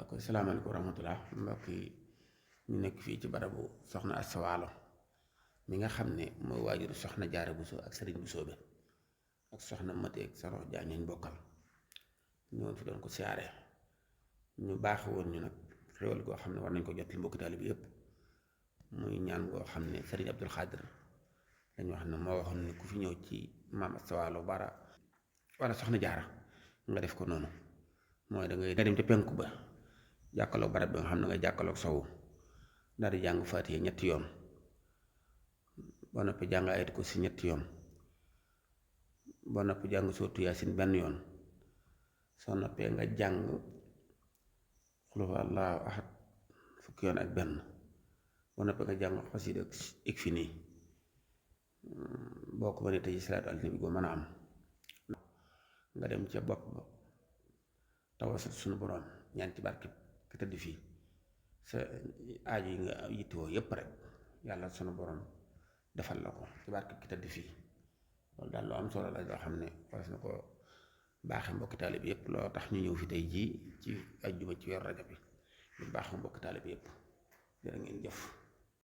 kon salaamaaleykum wa rahmatullah mbokk yi ñu nekk fii ci barabu soxna Asta Walo mi nga xam ne mooy waajur soxna Jaara Buso ak sëriñ Buso bi ak soxna Mati ak sa rox jaañ ñu bokkal ñëwoon fi doon ko siyaare ñu baaxe woon ñu nag xéwal goo xam ne war nañ ko jot li mbokki taalibe bi yëpp muy ñaan goo xam ne sëriñ Abdul Xaadir dañu wax ne moo waxoon ne ku fi ñëw ci maam Asta Walo bara wala soxna Jaara nga def ko noonu mooy da ngay dem ca penku ba jàkkaloog barab bi nga xam ne nga jàkkaloog sowu daal di jàng Faatiha ñetti yoon boo noppi jàng ayat ko si ñetti yoon boo noppi jàng sootu Yaasin benn yoon soo noppee nga jàng xul huwallaahu ahad fukki yoon ak benn boo noppee nga jàng xasida ik fi nii boo ko mënee tey salaatu ala nabi go mën a am nga dem ca bopp ba tawassul suñu boroom ñaan ci barke ki tëdd fii sa aajo yi nga yittewoo yépp rek yàlla sunu boroom defal la ko ci barke ki tëdd fii loolu daal lu am solo la loo xam ne waras na ko baaxe mbokki taalibe bi yépp loo tax ñu ñëw fi tey jii ci ajjuma ci weeru Rajab bi lu baaxe mbokki taalibe bi yépp jërë ngeen jëf